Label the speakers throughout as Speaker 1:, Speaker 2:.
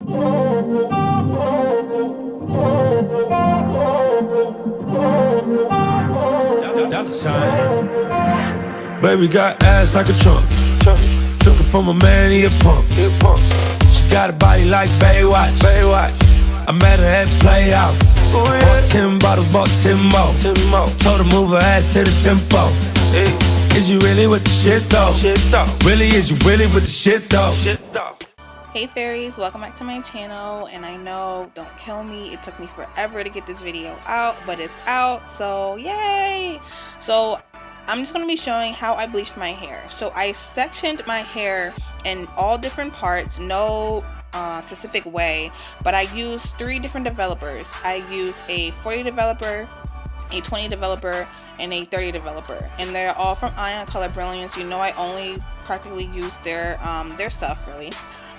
Speaker 1: Baby got ass like a trunk. Took it from a man, he a punk. She got a body like Baywatch. I met her at the Playhouse. Bought 10 bottles, bought 10 more. Told her move her ass to the tempo. Is you really with the shit though? Really, is you really with the shit though?
Speaker 2: Hey fairies, welcome back to my channel. And I know, don't kill me, it took me forever to get this video out, but it's out, so yay! So I'm just going to be showing how I bleached my hair. So I sectioned my hair in all different parts, no specific way, but I used 3 different developers. I used a 40 developer, a 20 developer, and a 30 developer, and they're all from Ion Color Brilliance. You know, I only practically use their stuff really.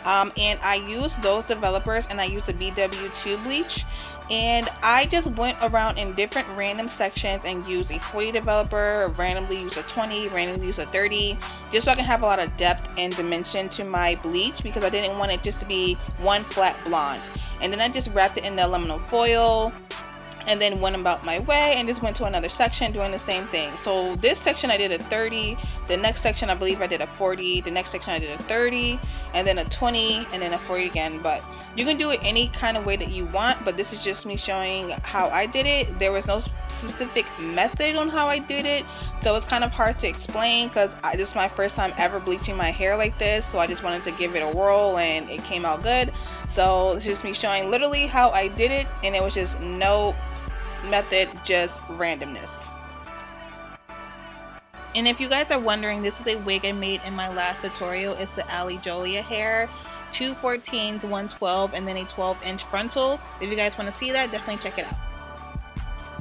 Speaker 2: And I used those developers, and I used a BW2 bleach, and I just went around in different random sections and used a 40 developer, randomly used a 20, randomly used a 30, just so I can have a lot of depth and dimension to my bleach, because I didn't want it just to be one flat blonde. And then I just wrapped it in the aluminum foil and then went about my way and just went to another section doing the same thing. So this section I did a 30, the next section I believe I did a 40, the next section I did a 30, and then a 20, and then a 40 again. But you can do it any kind of way that you want, but this is just me showing how I did it. There was no specific method on how I did it, so it's kind of hard to explain, because this is my first time ever bleaching my hair like this, so I just wanted to give it a whirl and it came out good. So it's just me showing literally how I did it, and it was just no method, just randomness. And if you guys are wondering, this is a wig I made in my last tutorial. It's the Aliexpress Jolia hair, 2 14s, 1 12, and then a 12-inch frontal. If you guys want to see that, definitely check it out.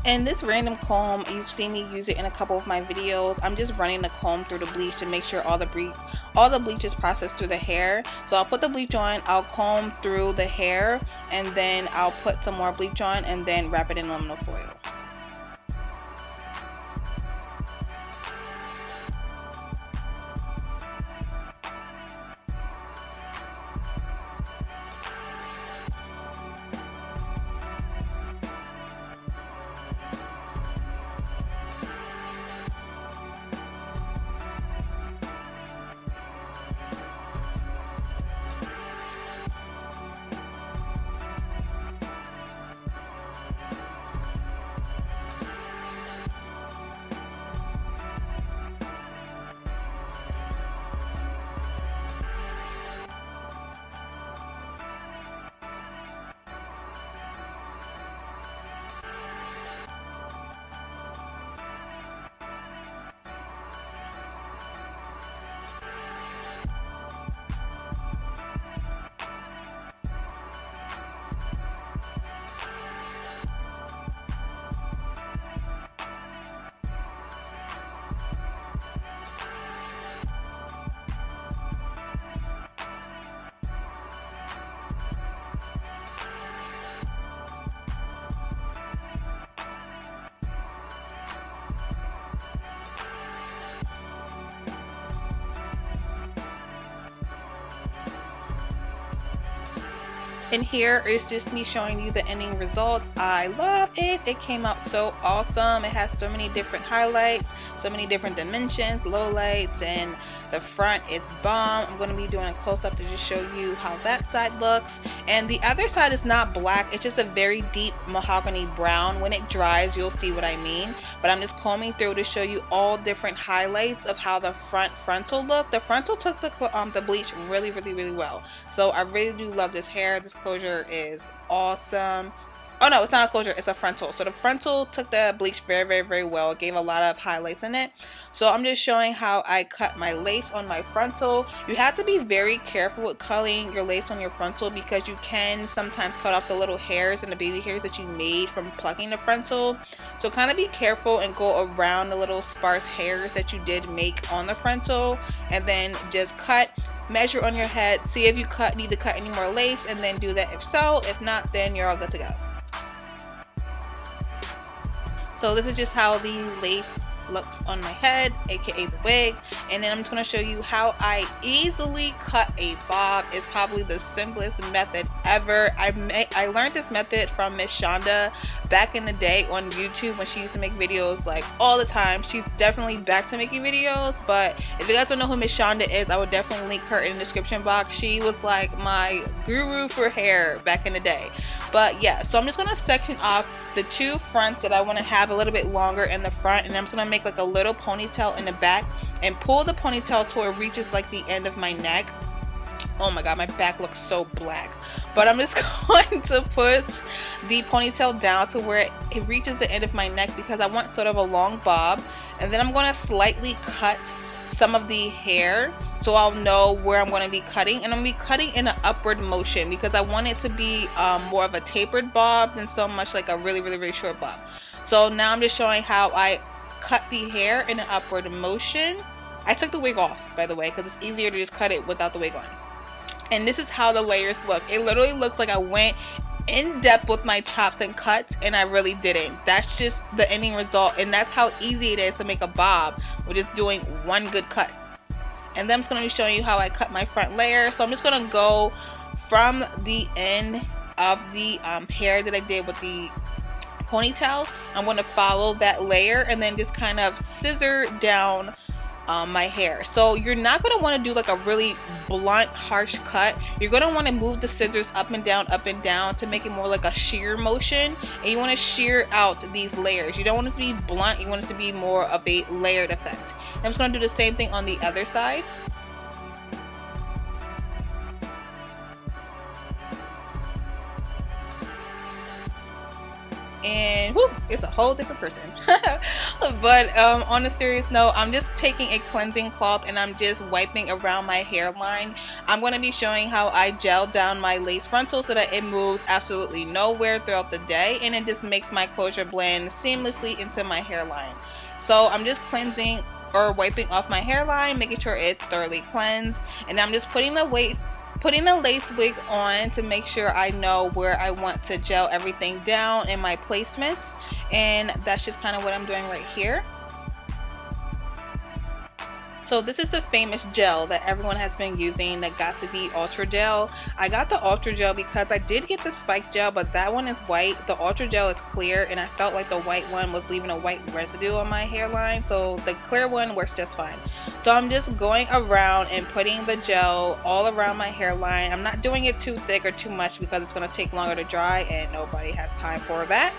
Speaker 2: And this random comb, you've seen me use it in a couple of my videos. I'm just running the comb through the bleach to make sure all the bleach is processed through the hair. So I'll put the bleach on, I'll comb through the hair, and then I'll put some more bleach on and then wrap it in aluminum foil. And here is just me showing you the ending results. I love it. It came out so awesome. It has so many different highlights, so many different dimensions, lowlights, and the front is bomb. I'm going to be doing a close-up to just show you how that side looks. And the other side is not black. It's just a very deep mahogany brown. When it dries, you'll see what I mean. But I'm just combing through to show you all different highlights of how the frontal look. The frontal took the bleach really well. So I really do love this hair. This closure is awesome. Oh no, it's not a closure, it's a frontal. So the frontal took the bleach very well. It gave a lot of highlights in it. So I'm just showing how I cut my lace on my frontal. You have to be very careful with cutting your lace on your frontal, because you can sometimes cut off the little hairs and the baby hairs that you made from plucking the frontal. So kind of be careful and go around the little sparse hairs that you did make on the frontal, and then just cut. Measure on your head, see if you need to cut any more lace, and then do that if so. If not, then you're all good to go. So this is just how the lace looks on my head, aka the wig. And then I'm just going to show you how I easily cut a bob. It's probably the simplest method ever. I learned this method from Ms.Chanda back in the day on YouTube when she used to make videos like all the time. She's definitely back to making videos, but if you guys don't know who Ms.Chanda is, I would definitely link her in the description box. She was like my guru for hair back in the day. But yeah, so I'm just going to section off the two fronts that I want to have a little bit longer in the front, and I'm just going to make like a little ponytail in the back and pull the ponytail till it reaches like the end of my neck. Oh my god, my back looks so black. But I'm just going to push the ponytail down to where it reaches the end of my neck because I want sort of a long bob. And then I'm going to slightly cut some of the hair so I'll know where I'm going to be cutting. And I'm going to be cutting in an upward motion because I want it to be more of a tapered bob than so much like a really short bob. So now I'm just showing how I cut the hair in an upward motion. I took the wig off, by the way, because it's easier to just cut it without the wig on. And this is how the layers look. It literally looks like I went in depth with my chops and cuts, and I really didn't. That's just the ending result, and that's how easy it is to make a bob with just doing one good cut. And then I'm just going to be showing you how I cut my front layer. So I'm just going to go from the end of the hair that I did with the ponytail. I'm going to follow that layer and then just kind of scissor down my hair. So you're not going to want to do like a really blunt, harsh cut. You're going to want to move the scissors up and down to make it more like a shear motion, and you want to shear out these layers. You don't want it to be blunt, you want it to be more of a layered effect. And I'm just going to do the same thing on the other side. And whoo, it's a whole different person. But on a serious note, I'm just taking a cleansing cloth and I'm just wiping around my hairline. I'm going to be showing how I gel down my lace frontal so that it moves absolutely nowhere throughout the day, and it just makes my closure blend seamlessly into my hairline. So I'm just cleansing or wiping off my hairline, making sure it's thoroughly cleansed, and I'm just putting a lace wig on to make sure I know where I want to gel everything down in my placements. And that's just kind of what I'm doing right here. So this is the famous gel that everyone has been using, the Got2B Ultra Gel. I got the Ultra Gel because I did get the Spike Gel, but that one is white. The Ultra Gel is clear, and I felt like the white one was leaving a white residue on my hairline, so the clear one works just fine. So I'm just going around and putting the gel all around my hairline. I'm not doing it too thick or too much because it's going to take longer to dry, and nobody has time for that.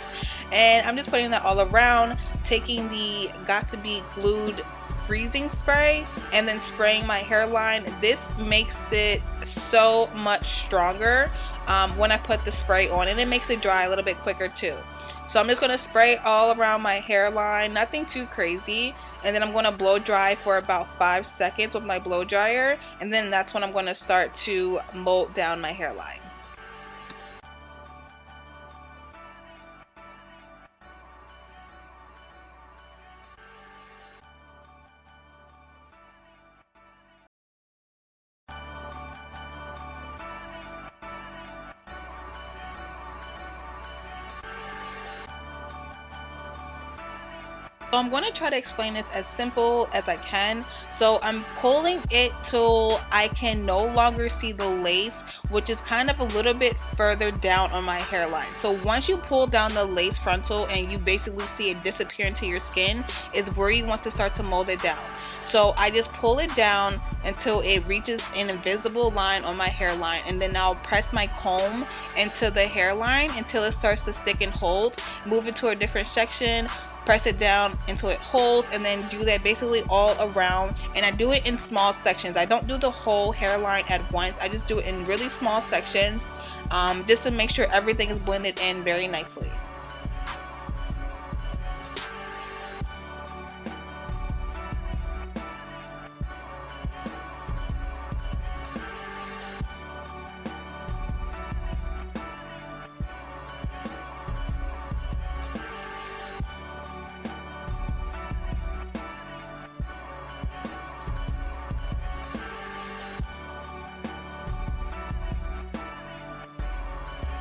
Speaker 2: And I'm just putting that all around, taking the Got2B glued freezing spray and then spraying my hairline. This makes it so much stronger when I put the spray on, and it makes it dry a little bit quicker too. So I'm just going to spray all around my hairline, nothing too crazy, and then I'm going to blow dry for about 5 seconds with my blow dryer, and then that's when I'm going to start to mold down my hairline. So I'm going to try to explain this as simple as I can. So I'm pulling it till I can no longer see the lace, which is kind of a little bit further down on my hairline. So once you pull down the lace frontal and you basically see it disappear into your skin is where you want to start to mold it down. So I just pull it down until it reaches an invisible line on my hairline, and then I'll press my comb into the hairline until it starts to stick and hold, move it to a different section, press it down until it holds, and then do that basically all around. And I do it in small sections. I don't do the whole hairline at once. I just do it in really small sections, just to make sure everything is blended in very nicely.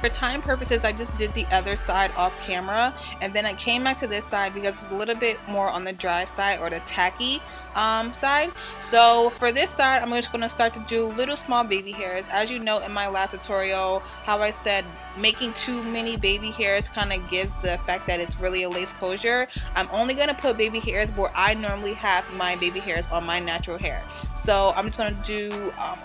Speaker 2: For time purposes, I just did the other side off camera, and then I came back to this side because it's a little bit more on the dry side, or the tacky side. So for this side, I'm just going to start to do little small baby hairs. As you know in my last tutorial, how I said making too many baby hairs kind of gives the effect that it's really a lace closure. I'm only going to put baby hairs where I normally have my baby hairs on my natural hair. So I'm just going to do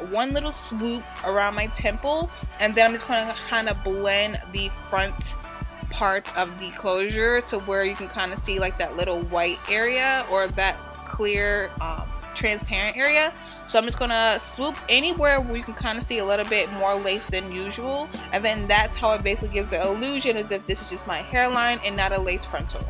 Speaker 2: one little swoop around my temple, and then I'm just going to kind of blend the front part of the closure to where you can kind of see like that little white area, or that clear transparent area. So I'm just gonna swoop anywhere where you can kind of see a little bit more lace than usual, and then that's how it basically gives the illusion as if this is just my hairline and not a lace frontal.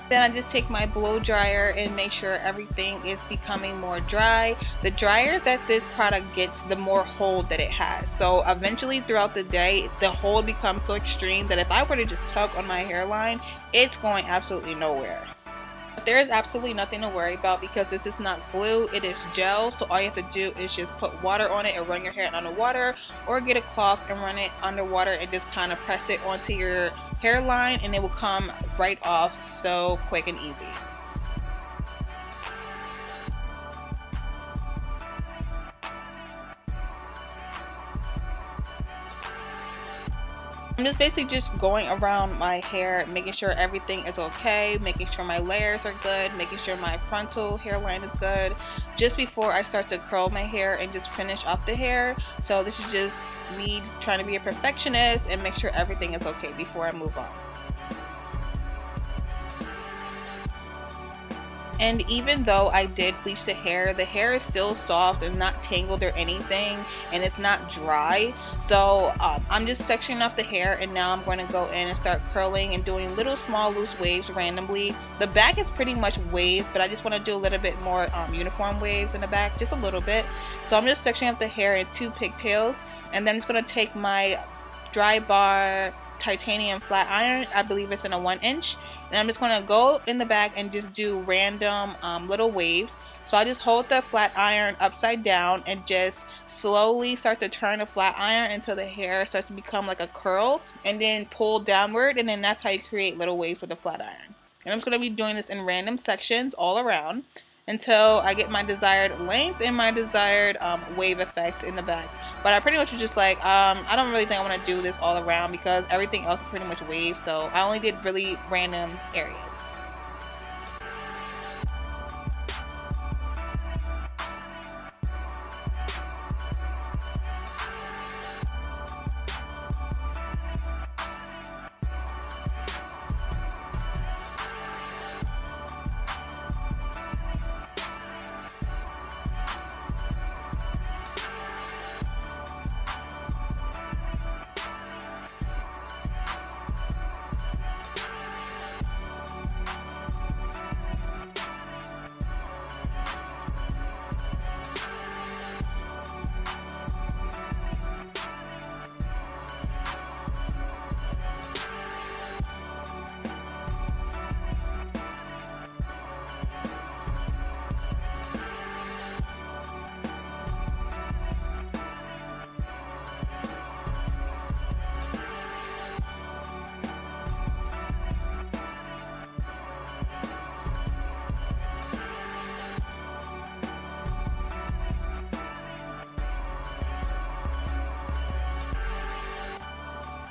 Speaker 2: Then I just take my blow dryer and make sure everything is becoming more dry. The drier that this product gets, the more hold that it has. So eventually throughout the day, the hold becomes so extreme that if I were to just tug on my hairline, it's going absolutely nowhere. But there is absolutely nothing to worry about because this is not glue, it is gel. So all you have to do is just put water on it and run your hair underwater, or get a cloth and run it underwater and just kind of press it onto your hairline, and it will come right off so quick and easy. I'm just basically just going around my hair, making sure everything is okay, making sure my layers are good, making sure my frontal hairline is good, just before I start to curl my hair and just finish off the hair. So this is just me trying to be a perfectionist and make sure everything is okay before I move on. And even though I did bleach the hair is still soft and not tangled or anything, and it's not dry. So I'm just sectioning off the hair, and now I'm going to go in and start curling and doing little small loose waves randomly. The back is pretty much waved, but I just want to do a little bit more uniform waves in the back, just a little bit. So I'm just sectioning off the hair in 2 pigtails, and then I'm just going to take my dry bar titanium flat iron, I believe it's in a 1-inch, and I'm just going to go in the back and just do random little waves. So I just hold the flat iron upside down and just slowly start to turn the flat iron until the hair starts to become like a curl, and then pull downward, and then that's how you create little waves with the flat iron. And I'm just going to be doing this in random sections all around until I get my desired length and my desired wave effects in the back. But I pretty much was just like, I don't really think I want to do this all around because everything else is pretty much wave, so I only did really random areas.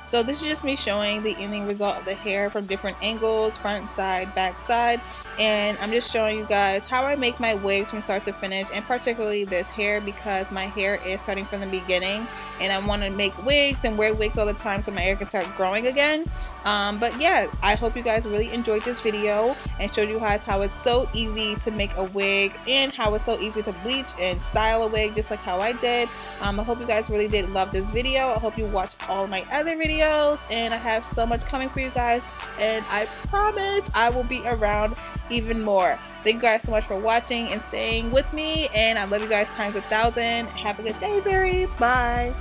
Speaker 2: So this is just me showing the ending result of the hair from different angles, front, side, back, side, and I'm just showing you guys how I make my wigs from start to finish, and particularly this hair because my hair is starting from the beginning and I want to make wigs and wear wigs all the time so my hair can start growing again. But yeah, I hope you guys really enjoyed this video and showed you guys how it's so easy to make a wig and how it's so easy to bleach and style a wig just like how I did. I hope you guys really did love this video. I hope you watched all my other videos, and I have so much coming for you guys, and I promise I will be around even more. Thank you guys so much for watching and staying with me, and I love you guys times 1,000. Have a good day, fairies. Bye.